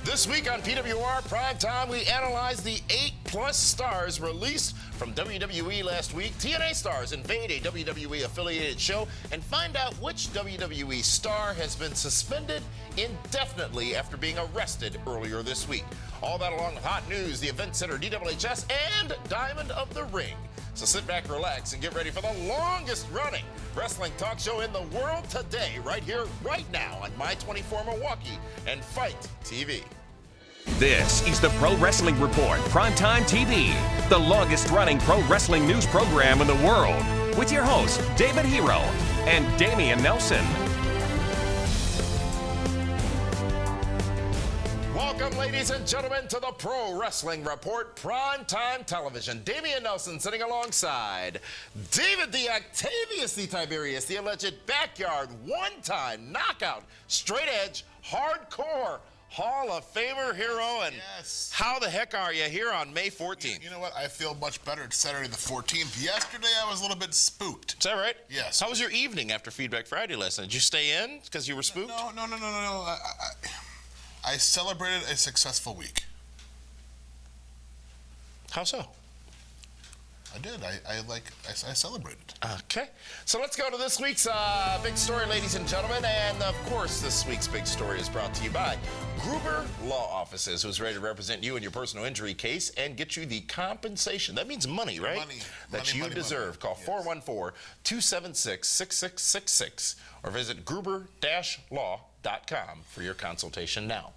This week on PWR PrimeTime, we analyze the 8+ stars released from WWE last week. TNA stars invade a WWE-affiliated show and find out which WWE star has been suspended indefinitely after being arrested earlier this week. All that along with hot news, the Event Center, DWHS, and Diamond of the Ring. So sit back, relax, and get ready for the longest-running wrestling talk show in the world today, right here, right now on My24 Milwaukee and Fight TV. This is the Pro Wrestling Report, Primetime TV, the longest-running pro wrestling news program in the world, with your hosts, David Hero and Damian Nelson. Welcome, ladies and gentlemen, to the Pro Wrestling Report, Primetime Television. Damian Nelson sitting alongside David the Octavius the Tiberius, the alleged backyard, one-time knockout, straight-edge, hardcore Hall of Famer hero. And yes. How the heck are you here on May 14th? You know what? I feel much better. It's Saturday the 14th. Yesterday, I was a little bit spooked. Is that right? Yes. How was your evening after Feedback Friday last night? Did you stay in because you were spooked? No. I celebrated a successful week. How so? I did. I celebrated. Okay. So let's go to this week's big story, ladies and gentlemen. And, of course, this week's big story is brought to you by Gruber Law Offices, who's ready to represent you in your personal injury case and get you the compensation. That means money, right? That you deserve. Call 414-276-6666 or visit gruber-law.com for your consultation now.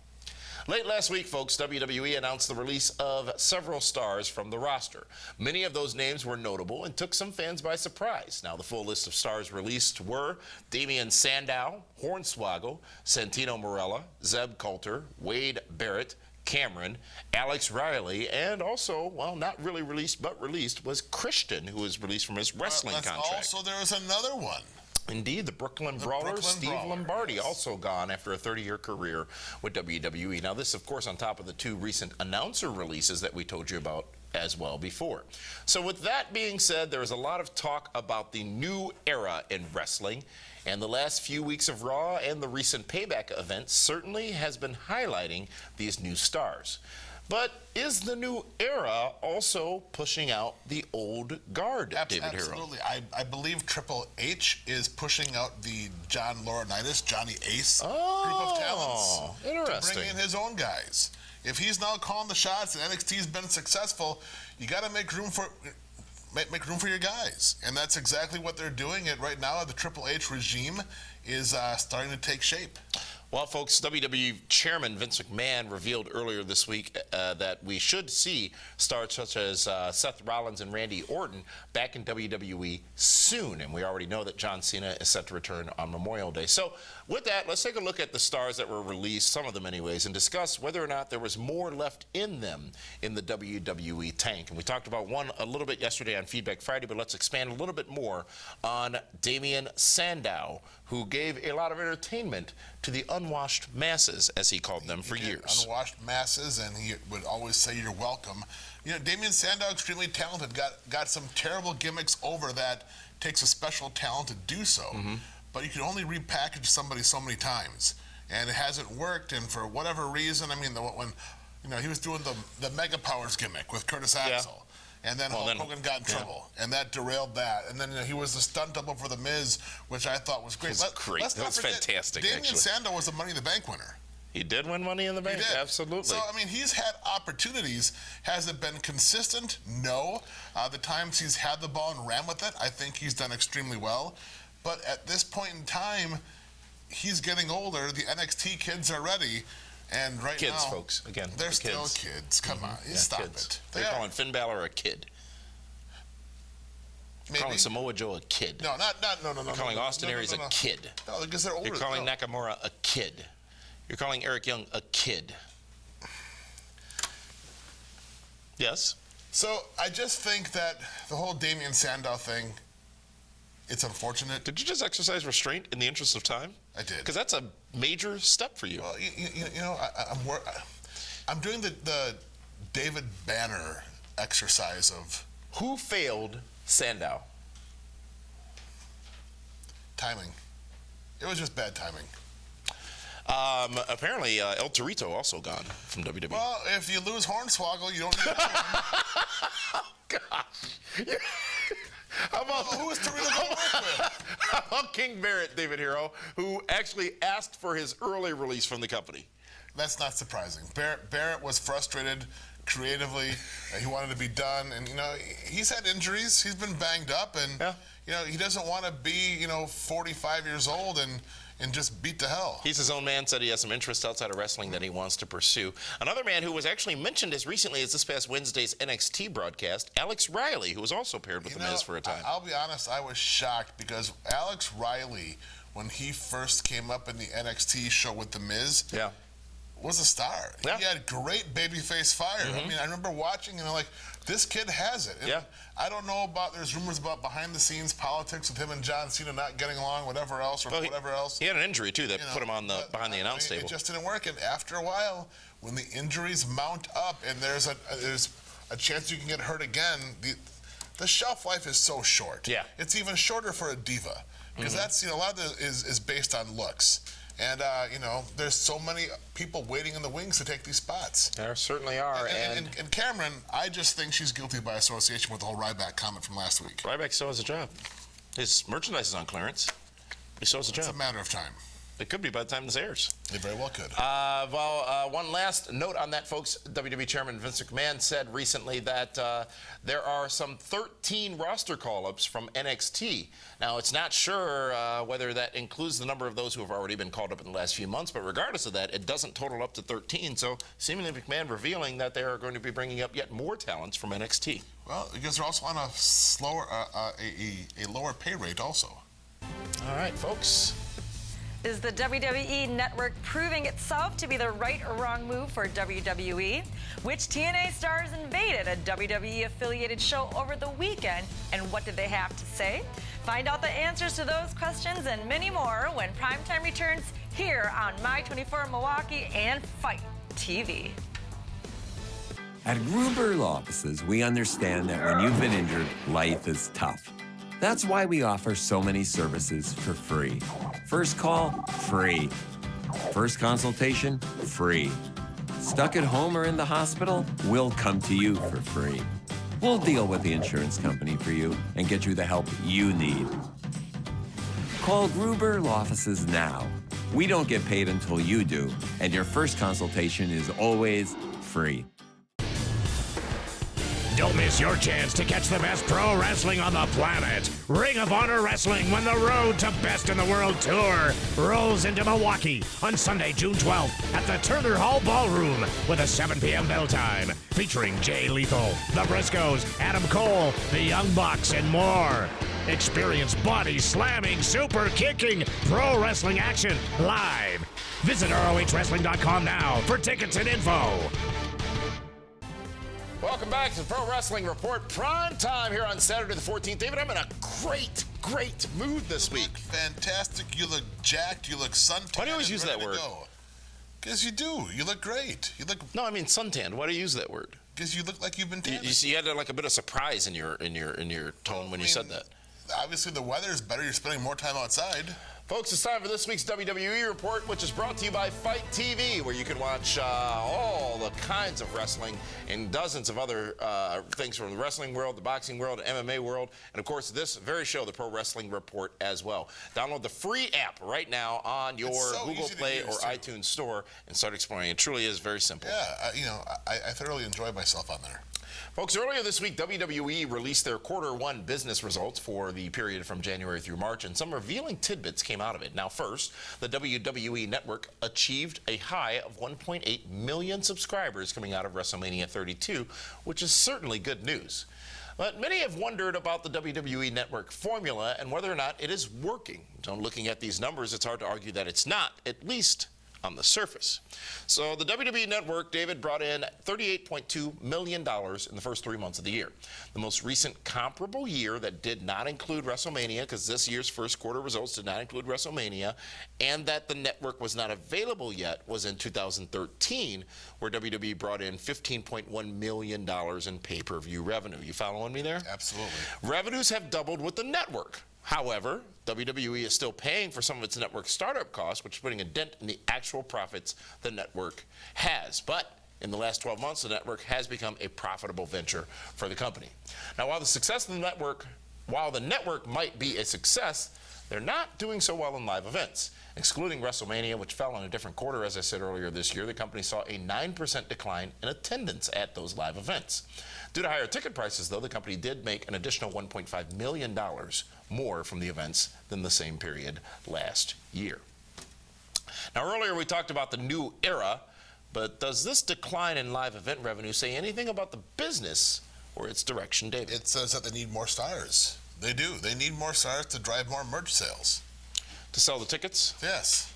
Late last week, folks, WWE announced the release of several stars from the roster. Many of those names were notable and took some fans by surprise. Now, the full list of stars released were Damian Sandow, Hornswoggle, Santino Marella, Zeb Coulter, Wade Barrett, Cameron, Alex Riley, and also, well, not really released, but released, was Christian, who was released from his wrestling contract. Also, there was another one. Indeed, the Brooklyn Brawler, Steve Lombardi, also gone after a 30-year career with WWE. Now, this, of course, on top of the two recent announcer releases that we told you about as well before. So with that being said, there is a lot of talk about the new era in wrestling, and the last few weeks of Raw and the recent Payback event certainly has been highlighting these new stars. But is the new era also pushing out the old guard, David Hero? Absolutely. I believe Triple H is pushing out the John Laurinaitis, Johnny Ace group of talents. Interesting. To bring in his own guys. If he's now calling the shots and NXT's been successful, you got to make room for your guys. And that's exactly what they're doing. It right now, the Triple H regime is starting to take shape. Well, folks, WWE Chairman Vince McMahon revealed earlier this week that we should see stars such as Seth Rollins and Randy Orton back in WWE soon. And we already know that John Cena is set to return on Memorial Day. So with that, let's take a look at the stars that were released, some of them anyways, and discuss whether or not there was more left in them in the WWE tank. And we talked about one a little bit yesterday on Feedback Friday, but let's expand a little bit more on Damian Sandow, who gave a lot of entertainment to the unwashed masses, as he called them, for years. Unwashed masses, and he would always say, "You're welcome." You know, Damian Sandow, extremely talented, got some terrible gimmicks over that. Takes a special talent to do so. Mm-hmm. But you can only repackage somebody so many times, and it hasn't worked. And for whatever reason, I mean, when he was doing the Mega Powers gimmick with Curtis Axel. Yeah. And then Hulk Hogan got in trouble, and that derailed that. And then he was the stunt double for The Miz, which I thought was great. That was fantastic, Damian Sandow was the Money in the Bank winner. He did win Money in the Bank, absolutely. So, I mean, he's had opportunities. Has it been consistent? No. The times he's had the ball and ran with it, I think he's done extremely well. But at this point in time, he's getting older. The NXT kids are ready. And right now, folks, again, they're still kids. Come on, stop it. They're calling Finn Balor a kid. They're calling Samoa Joe a kid. No. They're calling Austin Aries a kid. No, because they're older. You're calling Nakamura a kid. You're calling Eric Young a kid. Yes? So I just think that the whole Damian Sandow thing, it's unfortunate. Did you just exercise restraint in the interest of time? I did. Because that's a major step for you. Well, I'm doing the David Banner exercise of... Who failed Sandow? Timing. It was just bad timing. Apparently, El Torito also gone from WWE. Well, if you lose Hornswoggle, you don't need to. Gosh. How about Who is Torito going to work with? How about King Barrett, David Hero, who actually asked for his early release from the company? That's not surprising. Barrett was frustrated creatively. He wanted to be done, and he's had injuries. He's been banged up, and he doesn't want to be 45 years old and just beat to hell. He's his own man, said he has some interest outside of wrestling that he wants to pursue. Another man who was actually mentioned as recently as this past Wednesday's NXT broadcast, Alex Riley, who was also paired with The Miz for a time. I'll be honest, I was shocked because Alex Riley, when he first came up in the NXT show with The Miz, was a star. Yeah. He had great babyface fire. I mean, I remember watching and I'm like, this kid has it. And I don't know about, there's rumors about behind the scenes politics with him and John Cena not getting along, whatever else. He had an injury too that put him on behind the announce table. It just didn't work, and after a while, when the injuries mount up and there's a chance you can get hurt again, the shelf life is so short. Yeah. It's even shorter for a diva because that's a lot of it is based on looks. And, there's so many people waiting in the wings to take these spots. There certainly are. And Cameron, I just think she's guilty by association with the whole Ryback comment from last week. Ryback still has a job. His merchandise is on clearance. He still has a job. It's a matter of time. It could be by the time this airs. It very well could. One last note on that, folks. WWE Chairman Vince McMahon said recently that there are some 13 roster call-ups from NXT. Now, it's not sure whether that includes the number of those who have already been called up in the last few months, but regardless of that, it doesn't total up to 13. So, seemingly McMahon revealing that they are going to be bringing up yet more talents from NXT. Well, because they're also on a slower, a lower pay rate also. All right, folks. Is the WWE Network proving itself to be the right or wrong move for WWE? Which TNA stars invaded a WWE-affiliated show over the weekend, and what did they have to say? Find out the answers to those questions and many more when Primetime returns here on My24 Milwaukee and Fight TV. At Gruber Law Offices, we understand that when you've been injured, life is tough. That's why we offer so many services for free. First call, free. First consultation, free. Stuck at home or in the hospital? We'll come to you for free. We'll deal with the insurance company for you and get you the help you need. Call Gruber Law Offices now. We don't get paid until you do, and your first consultation is always free. Don't miss your chance to catch the best pro wrestling on the planet. Ring of Honor Wrestling, when the Road to Best in the World Tour rolls into Milwaukee on Sunday, June 12th at the Turner Hall Ballroom with a 7 p.m. bell time. Featuring Jay Lethal, The Briscoes, Adam Cole, The Young Bucks, and more. Experience body slamming, super kicking, pro wrestling action live. Visit ROHWrestling.com now for tickets and info. Welcome back to the Pro Wrestling Report Prime Time here on Saturday the 14th. David, I'm in a great mood this week. You look fantastic. You look jacked. You look suntanned. Why do you always use that word? Because you do. You look great. You look. No, I mean suntanned. Why do you use that word? Because you look like you've been tanned. You had like a bit of surprise in your tone when you said that. Obviously, the weather is better. You're spending more time outside. Folks, it's time for this week's WWE Report, which is brought to you by Fight TV, where you can watch all the kinds of wrestling and dozens of other things from the wrestling world, the boxing world, the MMA world, and of course this very show, the Pro Wrestling Report, as well. Download the free app right now on your Google Play or iTunes store and start exploring. It truly is very simple. Yeah, I thoroughly enjoy myself on there. Folks, earlier this week, WWE released their Q1 business results for the period from January through March, and some revealing tidbits came out of it. Now, first, the WWE Network achieved a high of 1.8 million subscribers coming out of WrestleMania 32, which is certainly good news. But many have wondered about the WWE Network formula and whether or not it is working. So, looking at these numbers, it's hard to argue that it's not, at least on the surface. So the WWE Network, David, brought in $38.2 million in the first 3 months of the year. The most recent comparable year that did not include WrestleMania, because this year's first quarter results did not include WrestleMania, and that the network was not available yet, was in 2013, where WWE brought in $15.1 million in pay-per-view revenue. You following me there? Absolutely. Revenues have doubled with the network. However, WWE is still paying for some of its network startup costs, which is putting a dent in the actual profits the network has. But in the last 12 months, the network has become a profitable venture for the company. Now, while the network might be a success, they're not doing so well in live events. Excluding WrestleMania, which fell on a different quarter, as I said earlier this year, the company saw a 9% decline in attendance at those live events. Due to higher ticket prices, though, the company did make an additional $1.5 million more from the events than the same period last year. Now, earlier we talked about the new era, but does this decline in live event revenue say anything about the business or its direction, David? It says that they need more stars. They do. They need more stars to drive more merch sales. To sell the tickets? Yes.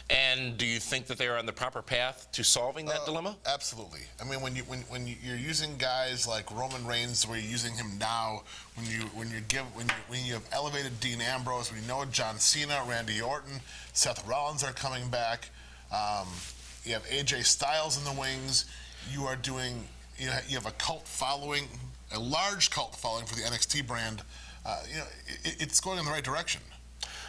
And do you think that they are on the proper path to solving that dilemma? Absolutely. I mean, when you're using guys like Roman Reigns, where you're using him now, when you have elevated Dean Ambrose, we know John Cena, Randy Orton, Seth Rollins are coming back. You have AJ Styles in the wings. You have a cult following, a large cult following for the NXT brand. It's going in the right direction.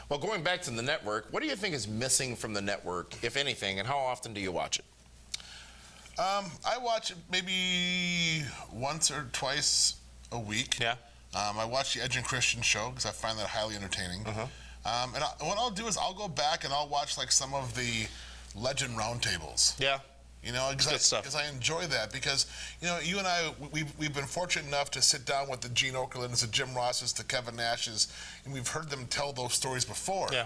Well, going back to the network, what do you think is missing from the network, if anything, and how often do you watch it? I watch it maybe once or twice a week. Yeah. I watch the Edge and Christian show because I find that highly entertaining. What I'll do is I'll go back and I'll watch like some of the Legend roundtables. Yeah. Because I enjoy that, because you and I, we've been fortunate enough to sit down with the Gene Okerlunds, the Jim Rosses, the Kevin Nashes, and we've heard them tell those stories before. Yeah.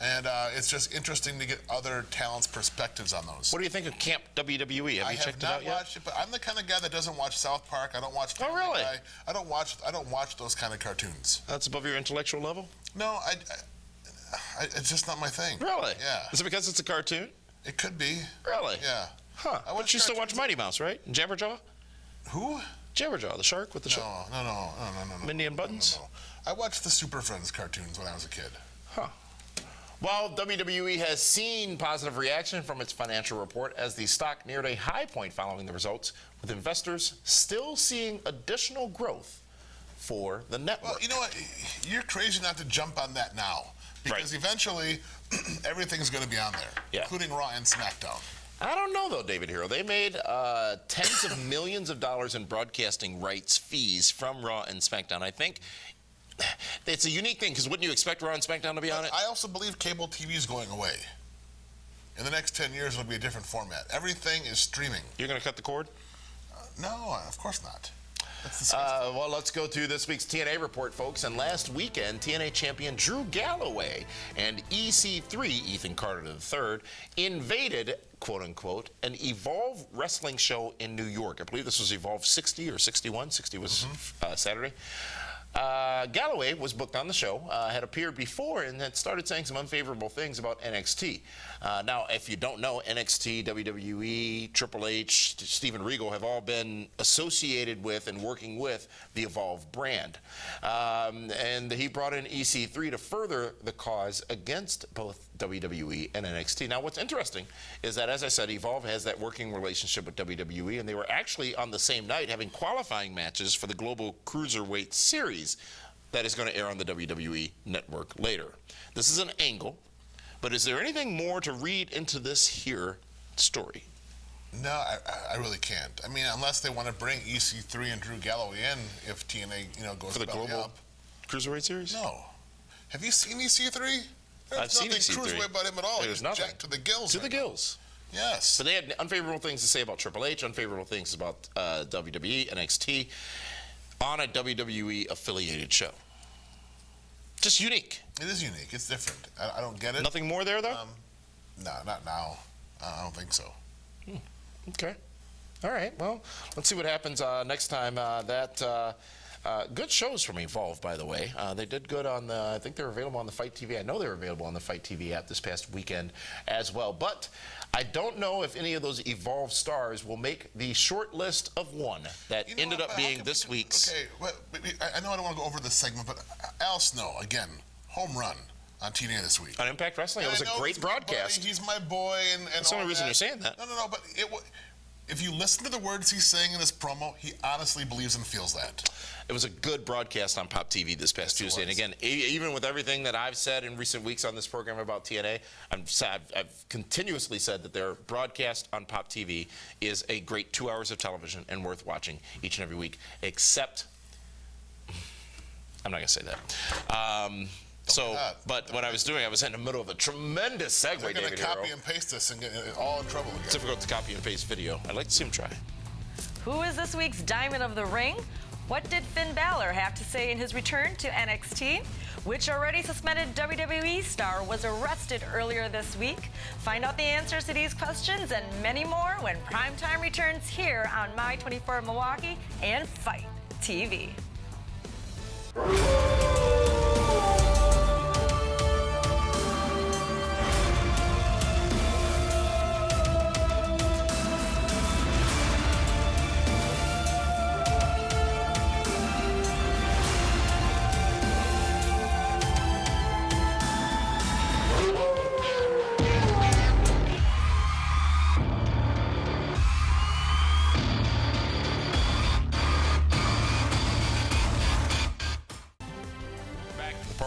And it's just interesting to get other talents' perspectives on those. What do you think of Camp WWE? Have you checked it out yet? I have not watched it, but I'm the kind of guy that doesn't watch South Park. I don't watch Oh, really? Guy. I don't watch those kind of cartoons. That's above your intellectual level? No, it's just not my thing. Really? Yeah. Is it because it's a cartoon? It could be. Really? Yeah. Huh. But you still watch Mighty Mouse, right? And Jabberjaw? Who? Jabberjaw, the shark with the shark. No. Mindy and Buttons? No. I watched the Super Friends cartoons when I was a kid. Huh. Well, WWE has seen positive reaction from its financial report as the stock neared a high point following the results, with investors still seeing additional growth for the network. Well, you know what? You're crazy not to jump on that now, because eventually everything's going to be on there, including Raw and SmackDown. I don't know, though, David Hero. They made tens of millions of dollars in broadcasting rights fees from Raw and SmackDown. I think it's a unique thing, because wouldn't you expect Raw and SmackDown to be on it? I also believe cable TV is going away. In the next 10 years, it'll be a different format. Everything is streaming. You're going to cut the cord? No, of course not. That's disgusting. Well, let's go to this week's TNA report, folks. And last weekend, TNA champion Drew Galloway and EC3, Ethan Carter III, invaded, quote-unquote, an Evolve wrestling show in New York. I believe this was Evolve 60 or 61. 60 was Saturday. Galloway was booked on the show, had appeared before, and had started saying some unfavorable things about NXT. Now, if you don't know, NXT, WWE, Triple H, Steven Regal have all been associated with and working with the Evolve brand. And he brought in EC3 to further the cause against both WWE and NXT. Now, what's interesting is that, as I said, Evolve has that working relationship with WWE, and they were actually on the same night having qualifying matches for the Global Cruiserweight Series that is going to air on the WWE network later. This is an angle, but is there anything more to read into this here story? No, I really can't. I mean, unless they want to bring EC3 and Drew Galloway in if TNA, goes for the Global Cruiserweight Series? No. Have you seen EC3? I've seen EC3. There's nothing cruiserweight about him at all. There's nothing. Jacked to the gills. To the gills. Yes. But they had unfavorable things to say about Triple H, unfavorable things about WWE, NXT, on a WWE affiliated show. Just unique. It is unique. It's different. I don't get it. Nothing more there, though? No, not now. I don't think so. Okay. All right. Well, let's see what happens next time. Good shows from Evolve, by the way. They did good on I think they're available on the Fight TV. I know they're available on the Fight TV app this past weekend as well. But I don't know if any of those Evolve stars will make the short list of one that ended up being this week's. Okay, well, I know I don't want to go over this segment, but Al Snow, again, home run on TNA this week. On Impact Wrestling, it was a great broadcast. He's my boy. And that's the only reason you're saying that. No, but if you listen to the words he's saying in this promo, he honestly believes and feels that. It was a good broadcast on Pop TV this past Tuesday. And again, even with everything that I've said in recent weeks on this program about TNA, I've continuously said that their broadcast on Pop TV is a great 2 hours of television and worth watching each and every week, except, I'm not going to say that. But what I was doing, I was in the middle of a tremendous segue, They're going David to copy Hero. and paste this and get all in trouble again. It's difficult to copy and paste video. I'd like to see him try. Who is this week's Diamond of the Ring? What did Finn Balor have to say in his return to NXT? Which already suspended WWE star was arrested earlier this week? Find out the answers to these questions and many more when Primetime returns here on My24 Milwaukee and Fight TV.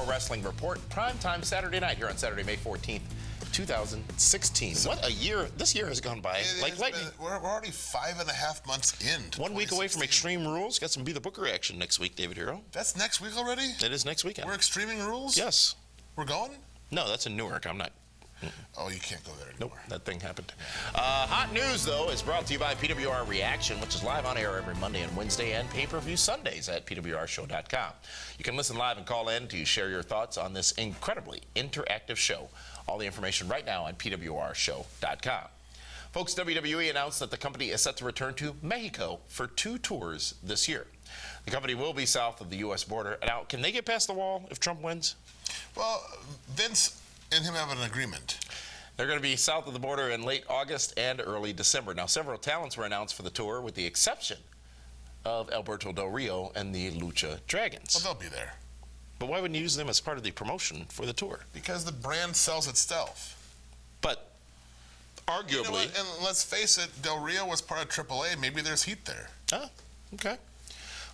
Wrestling Report, primetime Saturday night here on Saturday, May 14th, 2016. What a year. This year has gone by like lightning. We're already 5.5 months in. 1 week away from Extreme Rules. Got some Be the Booker action next week, David Hero. That's next week already? It is next weekend. We're Extreming Rules? Yes. We're going? No, that's in Newark. I'm not. Oh, you can't go there anymore. Nope, that thing happened. Hot News, though, is brought to you by PWR Reaction, which is live on air every Monday and Wednesday and pay-per-view Sundays at PWRshow.com. You can listen live and call in to share your thoughts on this incredibly interactive show. All the information right now on PWRshow.com. Folks, WWE announced that the company is set to return to Mexico for 2 tours this year. The company will be south of the U.S. border. Now, can they get past the wall if Trump wins? Well, Vince and him have an agreement. They're going to be south of the border in late August and early December. Now, several talents were announced for the tour, with the exception of Alberto Del Rio and the Lucha Dragons. Well, they'll be there. But why wouldn't you use them as part of the promotion for the tour? Because the brand sells itself. But arguably... You know what? And let's face it, Del Rio was part of AAA. Maybe there's heat there. Oh, okay.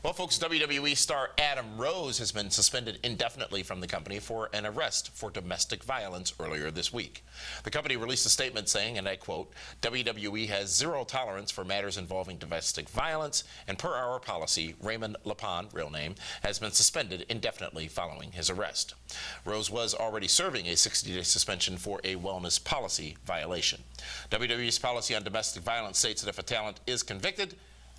Well, folks, WWE star Adam Rose has been suspended indefinitely from the company for an arrest for domestic violence earlier this week. The company released a statement saying, and I quote, WWE has zero tolerance for matters involving domestic violence, and per our policy, Raymond Lapon, real name, has been suspended indefinitely following his arrest. Rose was already serving a 60-day suspension for a wellness policy violation. WWE's policy on domestic violence states that if a talent is convicted,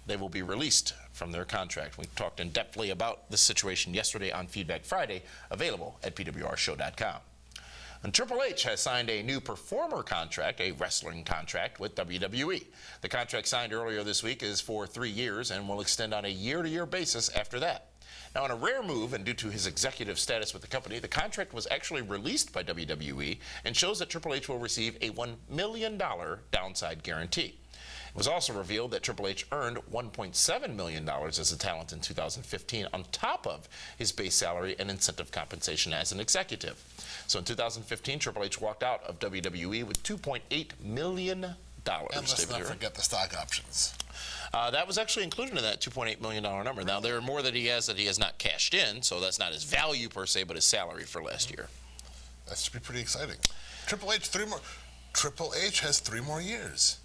they will be released from their contract. We talked in-depthly about this situation yesterday on Feedback Friday, available at PWRshow.com. And Triple H has signed a new performer contract, a wrestling contract, with WWE. The contract signed earlier this week is for 3 years and will extend on a year-to-year basis after that. Now, in a rare move and due to his executive status with the company, the contract was actually released by WWE and shows that Triple H will receive a $1 million downside guarantee. It was also revealed that Triple H earned $1.7 million as a talent in 2015 on top of his base salary and incentive compensation as an executive. So in 2015, Triple H walked out of WWE with $2.8 million. And let's not forget the stock options. That was actually included in that $2.8 million number. Now, there are more that he has not cashed in, so that's not his value per se, but his salary for last year. That should be pretty exciting. Triple H has 3 more years.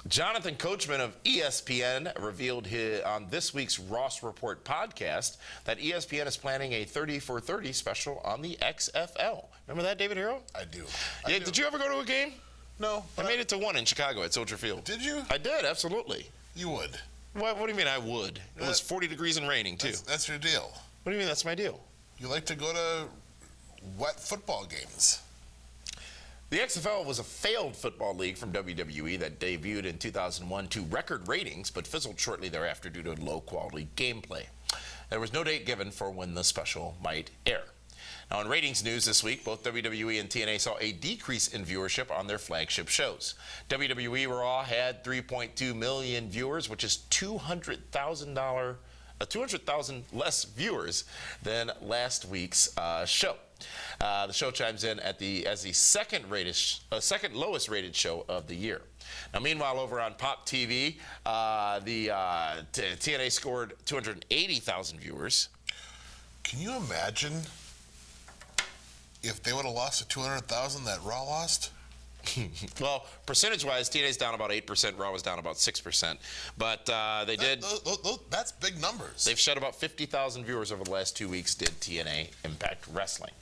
Jonathan Coachman of ESPN revealed on this week's Ross Report podcast that ESPN is planning a 30 for 30 special on the XFL. Remember that, David Hero? I do. Did you ever go to a game? No. I made it to one in Chicago at Soldier Field. Did you? I did, absolutely. You would. What do you mean I would? It was 40 degrees and raining, too. That's your deal. What do you mean that's my deal? You like to go to wet football games. The XFL was a failed football league from WWE that debuted in 2001 to record ratings, but fizzled shortly thereafter due to low-quality gameplay. There was no date given for when the special might air. Now, in ratings news this week, both WWE and TNA saw a decrease in viewership on their flagship shows. WWE Raw had 3.2 million viewers, which is 200,000 less viewers than last week's show. The show chimes in as the second lowest rated show of the year. Now, meanwhile, over on Pop TV, TNA scored 280,000 viewers. Can you imagine if they would have lost the 200,000 that Raw lost? Well, percentage-wise, TNA's down about 8%, Raw was down about 6%. But that's big numbers. They've shed about 50,000 viewers over the last 2 weeks, did TNA Impact Wrestling.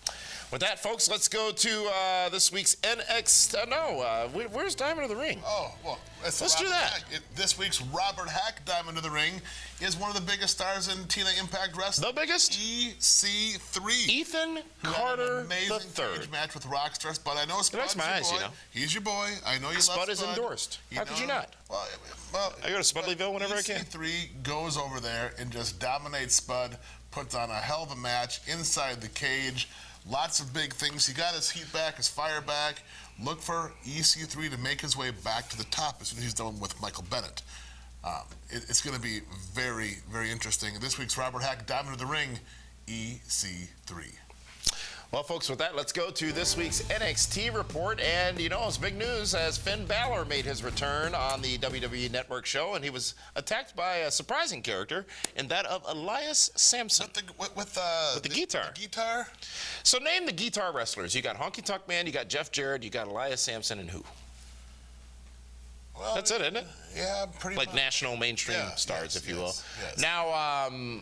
With that, folks, let's go to this week's where's Diamond of the Ring? Oh, well, let's do that. This week's Robert Hack Diamond of the Ring is one of the biggest stars in TNA Impact Wrestling. The biggest? EC3. Ethan Carter an amazing III. cage match with Rockstars, but I know Spud's your boy. Eyes, you know. He's your boy. I know you love Spud Spud. is endorsed. How could you not? Well, I go to Spudleyville whenever I can. EC3 goes over there and just dominates Spud, puts on a hell of a match inside the cage. Lots of big things. He got his heat back, his fire back. Look for EC3 to make his way back to the top as soon as he's done with Michael Bennett. It's going to be very, very interesting. This week's Robert Hack Diamond of the Ring, EC3. Well, folks, with that, let's go to this week's NXT Report. And, you know, it's big news as Finn Balor made his return on the WWE Network show, and he was attacked by a surprising character, and that of Elias Sampson. With the guitar. The guitar? So name the guitar wrestlers. You got Honky Tonk Man, you got Jeff Jarrett, you got Elias Sampson, and who? Well, that's it, isn't it? Yeah, pretty much. Like national mainstream stars, if you will. Yes. Now,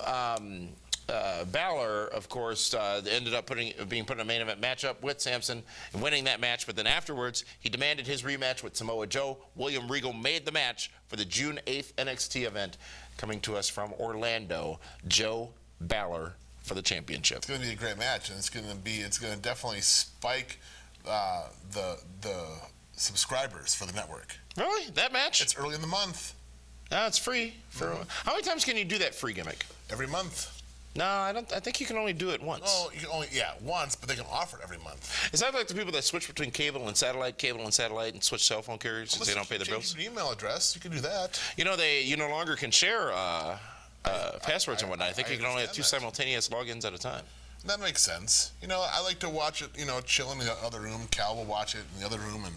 Balor, of course, ended up being put in a main event matchup with Sampson and winning that match. But then afterwards, he demanded his rematch with Samoa Joe. William Regal made the match for the June 8th NXT event. Coming to us from Orlando, Joe Balor for the championship. It's going to be a great match, and it's going to definitely spike the subscribers for the network. Really? That match? It's early in the month. It's free. How many times can you do that free gimmick? Every month. No, I think you can only do it once. Oh, you can only once, but they can offer it every month. Is that like the people that switch between cable and satellite, and switch cell phone carriers because they don't pay their bills? Your email address, you can do that. You know, you no longer can share passwords and whatnot. I think you can only have two simultaneous logins at a time. That makes sense. You know, I like to watch it, chill in the other room. Cal will watch it in the other room, and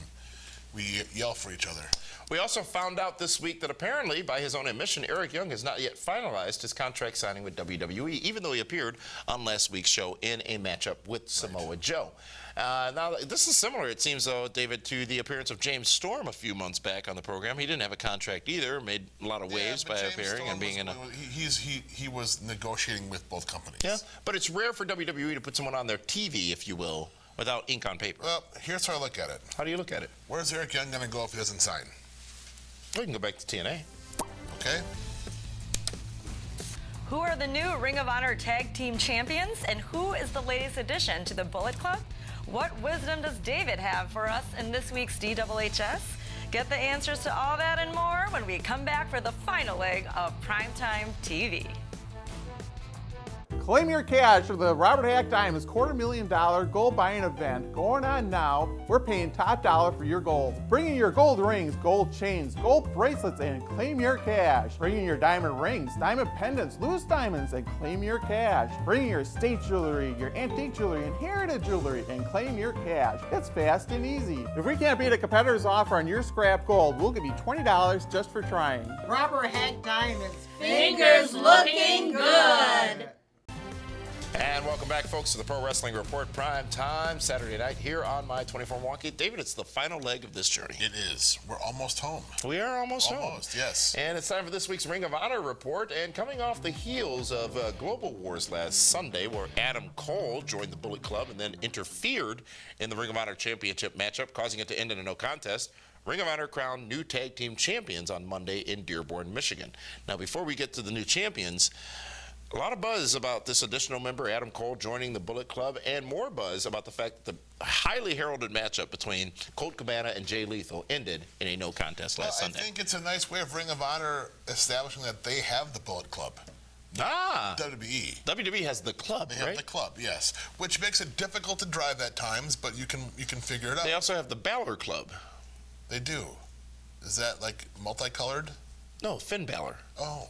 we yell for each other. We also found out this week that apparently, by his own admission, Eric Young has not yet finalized his contract signing with WWE, even though he appeared on last week's show in a matchup with Samoa Joe. Now, this is similar, it seems, though, David, to the appearance of James Storm a few months back on the program. He didn't have a contract either, made a lot of waves by appearing and being in a... He was negotiating with both companies. Yeah, but it's rare for WWE to put someone on their TV, if you will, without ink on paper. Well, here's how I look at it. How do you look at it? Where's Eric Young going to go if he doesn't sign? We can go back to TNA. Okay. Who are the new Ring of Honor Tag Team Champions, and who is the latest addition to the Bullet Club? What wisdom does David have for us in this week's DWHS? Get the answers to all that and more when we come back for the final leg of Primetime TV. Claim your cash for the Robert Hack Diamonds $250,000 gold buying event going on now. We're paying top dollar for your gold. Bring in your gold rings, gold chains, gold bracelets, and claim your cash. Bring in your diamond rings, diamond pendants, loose diamonds, and claim your cash. Bring in your state jewelry, your antique jewelry, and heritage jewelry, and claim your cash. It's fast and easy. If we can't beat a competitor's offer on your scrap gold, we'll give you $20 just for trying. Robert Hack Diamonds. Fingers looking good. And welcome back, folks, to the Pro Wrestling Report Prime Time Saturday night here on My 24 Milwaukee. David, it's the final leg of this journey. It is. We're almost home. We are almost home. Almost, yes. And it's time for this week's Ring of Honor Report. And coming off the heels of Global Wars last Sunday, where Adam Cole joined the Bullet Club and then interfered in the Ring of Honor Championship matchup, causing it to end in a no contest, Ring of Honor crowned new tag team champions on Monday in Dearborn, Michigan. Now, before we get to the new champions, a lot of buzz about this additional member, Adam Cole, joining the Bullet Club, and more buzz about the fact that the highly heralded matchup between Colt Cabana and Jay Lethal ended in a no contest last Sunday. I think it's a nice way of Ring of Honor establishing that they have the Bullet Club. WWE. WWE has the club, They have the club, yes, which makes it difficult to drive at times, but you can figure it out. They also have the Balor Club. They do. Is that like multicolored? No, Finn Balor. Oh.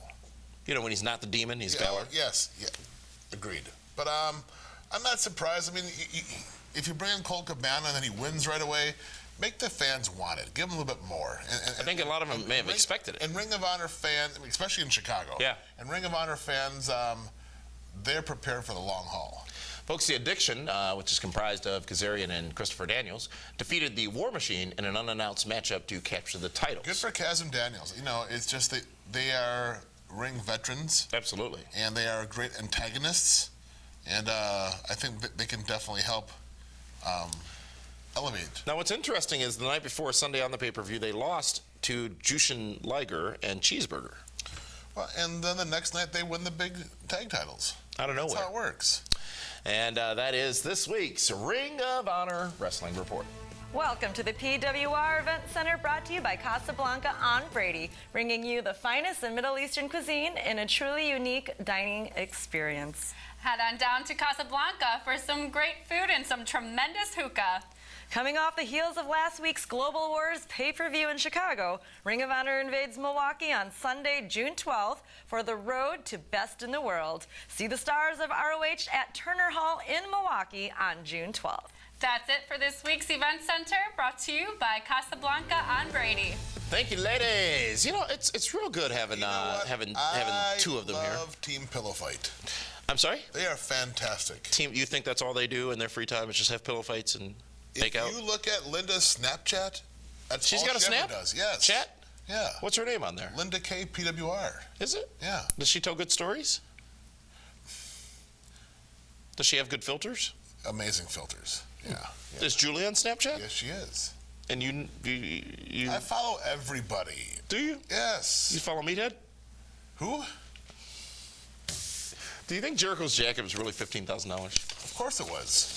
You know, when he's not the demon, he's Balor. Yes, yeah, agreed. But I'm not surprised. I mean, if you bring in Colt Cabana and then he wins right away, make the fans want it. Give them a little bit more. I think a lot of them may have expected it. And Ring of Honor fans, especially in Chicago. Yeah. And Ring of Honor fans, they're prepared for the long haul. Folks, the Addiction, which is comprised of Kazarian and Christopher Daniels, defeated the War Machine in an unannounced matchup to capture the titles. Good for Kaz and Daniels. You know, it's just that they are ring veterans. Absolutely. And they are great antagonists. And I think they can definitely help elevate. Now, what's interesting is the night before Sunday on the pay-per-view, they lost to Jushin Liger and Cheeseburger. Well, and then the next night they win the big tag titles. Out of nowhere. That's how it works. And that is this week's Ring of Honor Wrestling Report. Welcome to the PWR Event Center, brought to you by Casablanca on Brady, bringing you the finest in Middle Eastern cuisine in a truly unique dining experience. Head on down to Casablanca for some great food and some tremendous hookah. Coming off the heels of last week's Global Wars pay-per-view in Chicago, Ring of Honor invades Milwaukee on Sunday, June 12th for the road to Best in the World. See the Stars of ROH at Turner Hall in Milwaukee on June 12th. That's it for this week's Event Center, brought to you by Casablanca on Brady. Thank you, ladies. You know, it's real good having having two of them here. I love Team Pillow Fight. I'm sorry? They are fantastic. You think that's all they do in their free time is just have pillow fights and make out? If you look at Linda's Snapchat, that's She's all got a she ever Snap? does. Yes. Chat? Yeah. What's her name on there? Linda K. PWR. Is it? Yeah. Does she tell good stories? Does she have good filters? Amazing filters. Yeah. Is Julie on Snapchat? Yes, she is. And you I follow everybody. do you? Yes. You follow Meathead? Who? Do you think Jericho's jacket was really $15,000? Of course it was.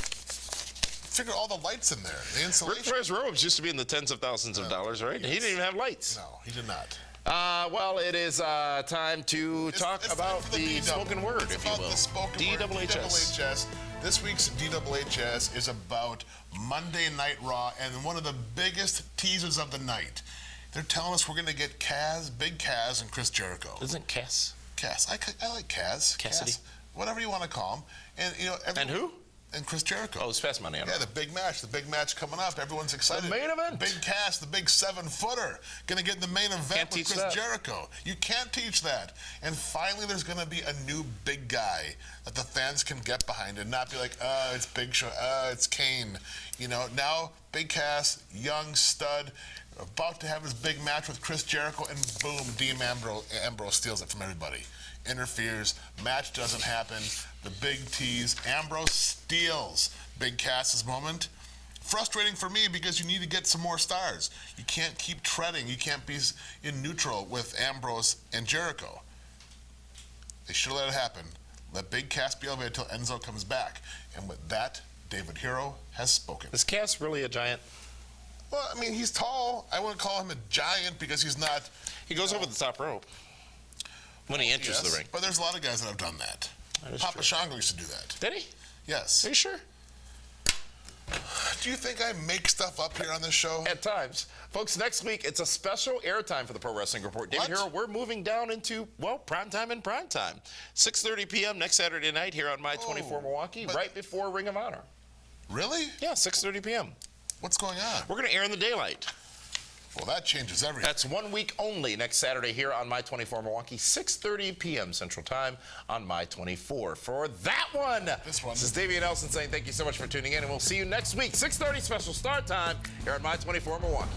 Figure all the lights in there, the Ric insulation. Flair's robes used to be in the tens of thousands of dollars, right? Yes. He didn't even have lights. No, he did not. Well, it is time to talk It's about time for the DW. spoken word, It's if you about will. the spoken word. DWHS. DWHS. This week's DWHS is about Monday Night Raw and one of the biggest teasers of the night. They're telling us we're going to get Big Kaz and Chris Jericho. Isn't Cass? Cass. I like Kaz. Cassidy? Cass, whatever you want to call him. And you know. And who? And Chris Jericho. Oh, it's Fast Money. Yeah, the big match coming up. Everyone's excited. The main event. Big Cass, the big 7-footer, gonna get in the main event Can't with teach Chris that. Jericho. You can't teach that. And finally, there's gonna be a new big guy that the fans can get behind and not be like, it's Big Show, it's Kane. You know, now Big Cass, young stud, about to have his big match with Chris Jericho, and boom, Dean Ambrose steals it from everybody. Interferes, match doesn't happen. The big tease, Ambrose steals Big Cass's moment. Frustrating for me because you need to get some more stars. You can't keep treading. You can't be in neutral with Ambrose and Jericho. They should have let it happen. Let Big Cass be elevated until Enzo comes back. And with that, David Hero has spoken. Is Cass really a giant? Well, I mean, he's tall. I wouldn't call him a giant because he's not. He goes over the top rope when he enters the ring. But there's a lot of guys that have done that. That is Papa true. Shango used to do that. Did he? Yes. Are you sure? Do you think I make stuff up here on this show? At times. Folks, next week, it's a special airtime for the Pro Wrestling Report. David What? Hero, we're moving down into, well, primetime and primetime. 6:30 p.m. next Saturday night here on My 24 Milwaukee, but- right before Ring of Honor. Really? Yeah, 6:30 p.m. What's going on? We're going to air in the daylight. Well, that changes everything. That's 1 week only next Saturday here on My 24 Milwaukee, 6:30 p.m. Central Time on My 24. For that one, This one. This is Davey and Nelson saying thank you so much for tuning in, and we'll see you next week, 6:30 special start time here on My 24 Milwaukee.